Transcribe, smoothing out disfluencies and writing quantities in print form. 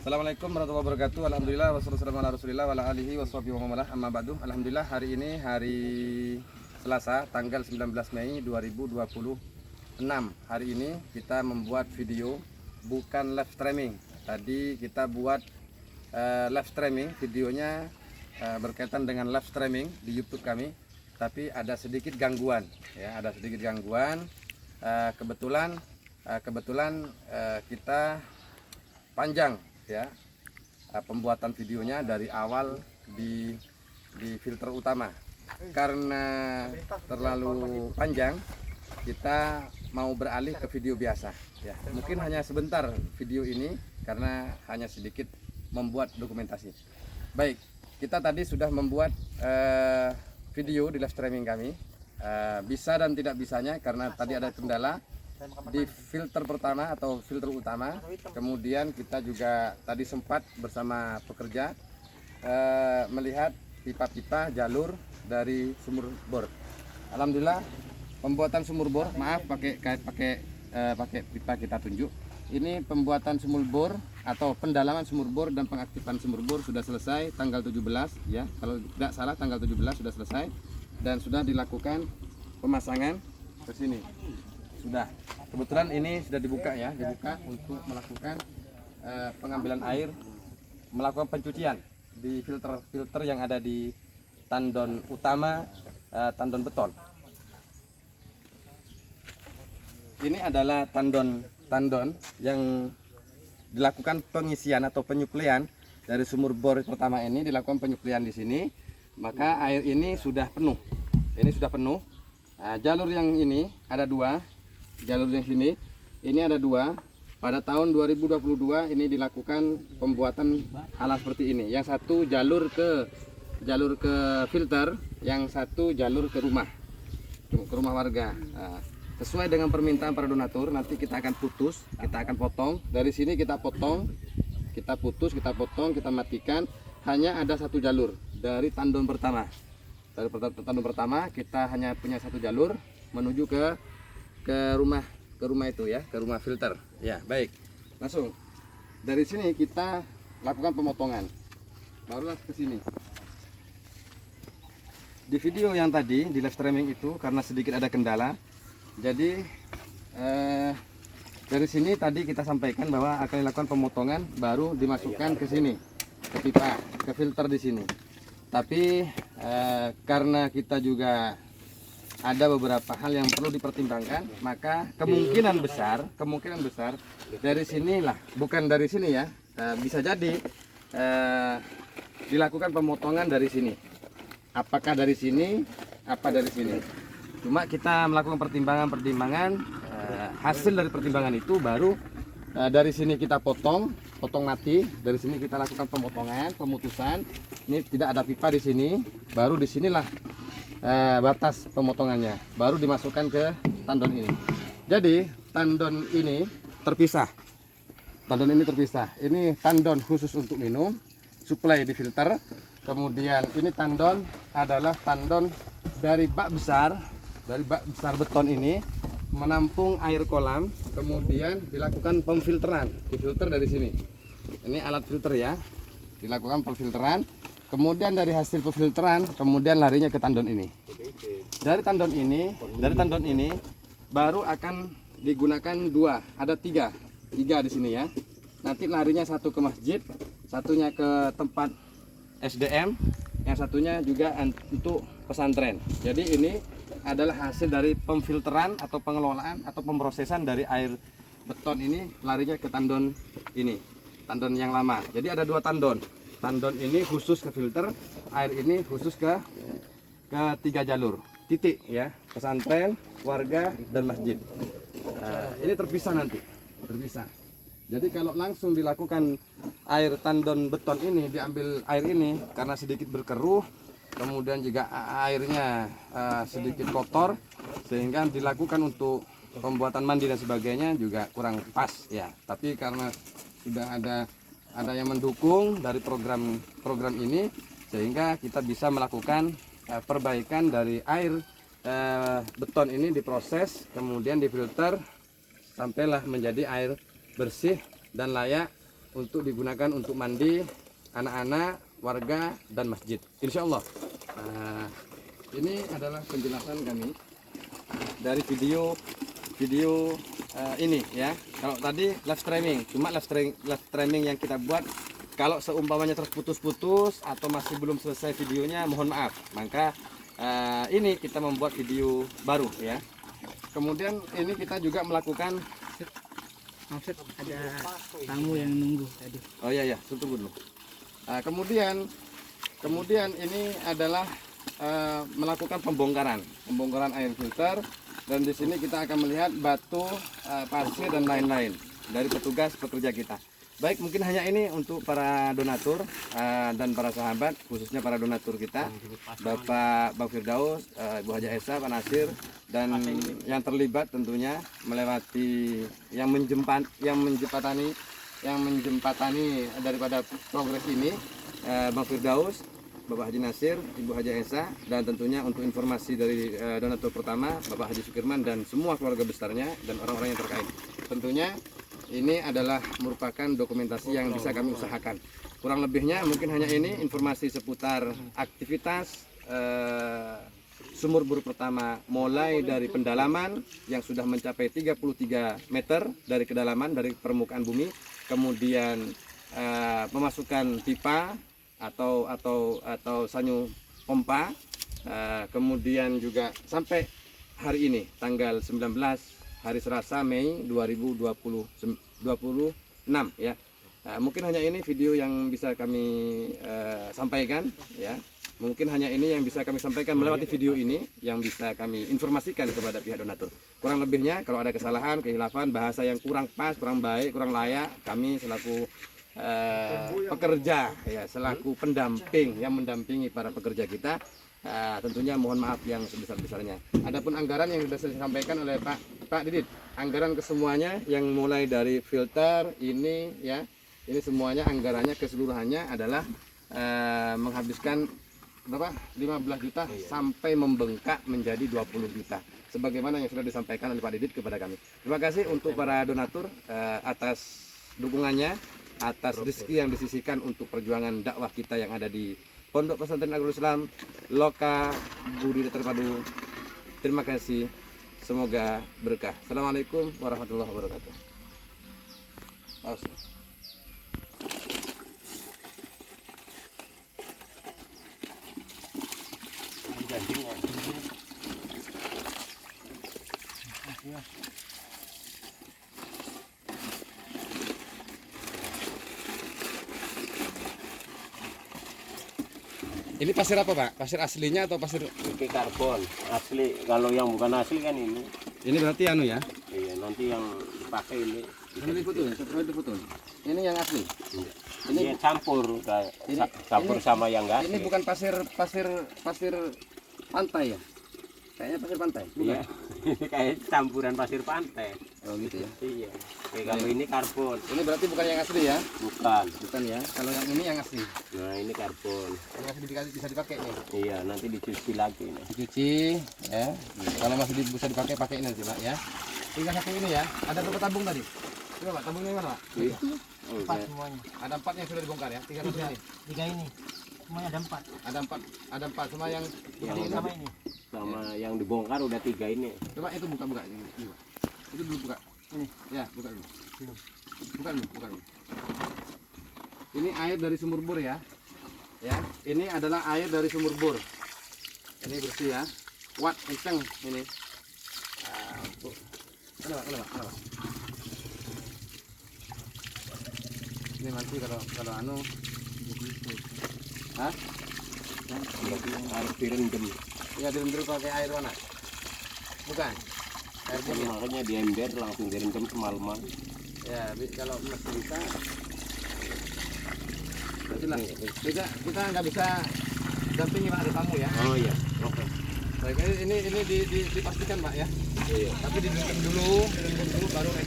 Assalamualaikum warahmatullahi wabarakatuh. Alhamdulillah wassalatu wassalamu ala Rasulillah wa ala alihi washabihi wa man amma ba'du. Alhamdulillah hari ini hari Selasa tanggal 19 Mei 2026. Hari ini kita membuat video bukan live streaming. Tadi kita buat live streaming, videonya berkaitan dengan live streaming di YouTube kami, tapi ada sedikit gangguan ya, ada sedikit gangguan. Kebetulan kita panjang ya pembuatan videonya dari awal di filter utama. Karena terlalu panjang, kita mau beralih ke video biasa ya. Mungkin hanya sebentar video ini karena hanya sedikit membuat dokumentasi. Baik, kita tadi sudah membuat video di live streaming kami. Bisa dan tidak bisanya karena tadi ada kendala di filter pertama atau filter utama. Kemudian kita juga tadi sempat bersama pekerja melihat pipa-pipa jalur dari sumur bor. Alhamdulillah pembuatan sumur bor, maaf pakai pipa kita tunjuk. Ini pembuatan sumur bor atau pendalaman sumur bor dan pengaktifan sumur bor sudah selesai tanggal 17 ya. Kalau tidak salah tanggal 17 sudah selesai dan sudah dilakukan pemasangan ke sini. Sudah, kebetulan ini sudah dibuka ya, dibuka untuk melakukan pengambilan air, melakukan pencucian di filter yang ada di tandon utama, tandon beton. Ini adalah tandon yang dilakukan pengisian atau penyuplaian dari sumur bor pertama ini, dilakukan penyuplaian di sini, maka air ini sudah penuh. Ini sudah penuh. Nah, jalur yang ini ada dua. Jalur yang sini ini ada dua. Pada tahun 2022 ini dilakukan pembuatan alat seperti ini. Yang satu jalur ke filter, yang satu jalur ke rumah warga. Nah, sesuai dengan permintaan para donatur, nanti kita akan putus, kita akan potong. Dari sini kita potong, kita putus, kita potong, kita matikan. Hanya ada satu jalur dari tandon pertama. Dari tandon pertama kita hanya punya satu jalur menuju ke rumah itu ya, ke rumah filter ya. Baik, langsung dari sini kita lakukan pemotongan, barulah ke sini. Di video yang tadi di live streaming itu karena sedikit ada kendala, jadi dari sini tadi kita sampaikan bahwa akan dilakukan pemotongan baru dimasukkan ke sini, ke pipa, ke filter di sini. Tapi karena kita juga ada beberapa hal yang perlu dipertimbangkan, maka kemungkinan besar dari sinilah, bukan dari sini ya, bisa jadi dilakukan pemotongan dari sini. Apakah dari sini, apa dari sini? Cuma kita melakukan pertimbangan, hasil dari pertimbangan itu baru dari sini kita potong mati, dari sini kita lakukan pemotongan, pemutusan. Ini tidak ada pipa di sini, baru di sinilah batas pemotongannya, baru dimasukkan ke tandon ini. Jadi tandon ini terpisah. Ini tandon khusus untuk minum, suplai di filter. Kemudian ini tandon adalah tandon dari bak besar beton ini menampung air kolam. Kemudian dilakukan pemfilteran, difilter dari sini. Ini alat filter ya, dilakukan pemfilteran. Kemudian dari hasil pemfilteran, kemudian larinya ke tandon ini. Dari tandon ini baru akan digunakan dua, ada tiga di sini ya. Nanti larinya satu ke masjid, satunya ke tempat SDM, yang satunya juga untuk pesantren. Jadi ini adalah hasil dari pemfilteran atau pengelolaan atau pemrosesan dari air beton ini, larinya ke tandon ini, tandon yang lama. Jadi ada dua tandon. Tandon ini khusus ke filter, air ini khusus ke tiga jalur titik ya, pesantren, warga, dan masjid. Ini terpisah nanti, terpisah. Jadi kalau langsung dilakukan air tandon beton ini, diambil air ini karena sedikit berkeruh, kemudian juga airnya sedikit kotor, sehingga dilakukan untuk pembuatan mandi dan sebagainya juga kurang pas ya. Tapi karena sudah ada yang mendukung dari program ini, sehingga kita bisa melakukan perbaikan dari air beton ini, diproses kemudian difilter sampailah menjadi air bersih dan layak untuk digunakan untuk mandi anak-anak, warga, dan masjid. Insya Allah. Ini adalah penjelasan kami dari video ini ya. Kalau tadi live streaming, cuma live streaming yang kita buat. Kalau seumpamanya terputus-putus atau masih belum selesai videonya, mohon maaf. Maka ini kita membuat video baru ya. Kemudian ini kita juga melakukan Maksud ada tamu yang nunggu tadi. oh iya tunggu dulu. Kemudian ini adalah melakukan pembongkaran air filter, dan di sini kita akan melihat batu, pasir dan lain-lain dari petugas pekerja kita. Baik, mungkin hanya ini untuk para donatur dan para sahabat, khususnya para donatur kita, Bapak Bang Firdaus, Ibu Haja Esa, Pak Nasir, dan yang terlibat tentunya melewati yang menjembatani daripada progres ini, Bang Firdaus, Bapak Haji Nasir, Ibu Haja Esa, dan tentunya untuk informasi dari donatur pertama Bapak Haji Sukirman dan semua keluarga besarnya dan orang-orang yang terkait. Tentunya ini adalah merupakan dokumentasi yang bisa kami usahakan. Kurang lebihnya mungkin hanya ini informasi seputar aktivitas sumur bor pertama, mulai dari pendalaman yang sudah mencapai 33 meter dari kedalaman dari permukaan bumi, kemudian memasukkan pipa atau sanyu pompa, kemudian juga sampai hari ini tanggal 19 hari Selasa Mei 2026 ya. Mungkin hanya ini video yang bisa kami sampaikan ya. Mungkin hanya ini yang bisa kami sampaikan melewati video ini yang bisa kami informasikan kepada pihak donatur. Kurang lebihnya kalau ada kesalahan, kehilafan, bahasa yang kurang pas, kurang baik, kurang layak, kami selaku pekerja ya, selaku pendamping yang mendampingi para pekerja kita, tentunya mohon maaf yang sebesar-besarnya. Adapun anggaran yang sudah saya sampaikan oleh Pak Didit, anggaran kesemuanya yang mulai dari filter ini ya, ini semuanya anggarannya keseluruhannya adalah menghabiskan berapa? 15 juta sampai membengkak menjadi 20 juta. Sebagaimana yang sudah disampaikan oleh Pak Didit kepada kami. Terima kasih untuk para donatur atas dukungannya, atas rezeki yang disisihkan untuk perjuangan dakwah kita yang ada di Pondok Pesantren Agrul Islam Loka Budi Terpadu. Terima kasih, semoga berkah. Assalamualaikum warahmatullahi wabarakatuh. Ini pasir apa Pak? Pasir aslinya atau pasir? Ini karbon asli. Kalau yang bukan asli kan ini. Ini berarti anu ya? Iya, nanti yang dipakai ini. Ini diputul. Ini yang asli. Ini campur kayak campur sama yang enggak Ini asli. bukan pasir pantai ya? Kayaknya pasir pantai. Bukan? Iya. Ini kayak campuran pasir pantai. Oh gitu ya. Iya. Kalau ini karbon. Ini berarti bukan yang asli ya? Bukan. Bukan ya. Kalau yang ini yang asli. Nah, ini karbon. Yang masih bisa dipakai nih. Iya, nanti dicuci lagi ini. Dicuci ya. Kalau masih bisa dipakai, pakai ini nanti Pak ya. Tinggal satu ini ya. Ada berapa tabung tadi? Coba Pak, tabungnya mana Pak? Itu. Oh, 4 iya. semuanya. Ada 4 yang sudah dibongkar ya. Tinggal satu ini. 3 ini. Semuanya ada 4. Ada 4 sama yang Yang Sama ini. sama yang dibongkar udah 3 ini. coba itu buka ini. Itu dulu buka. Ini ya, buka dulu. Buka dulu. Ini air dari sumur bor ya. Ya, ini adalah air dari sumur bor. Ini bersih ya. Kuat, kenceng ini. Tuh. Kenapa? Ini nanti kalau anu hah? Berarti harus direndam. Ya direndam pakai air mana? Bukan. Air dingin. Makanya di ember langsung direndam semalaman. Ya, kalau masih bisa. Kita nggak bisa dampingi Pak, ada tamu ya. Oh iya. Oke. Baik, ini dipastikan Pak ya. Iya. Tapi direndam dulu baru kita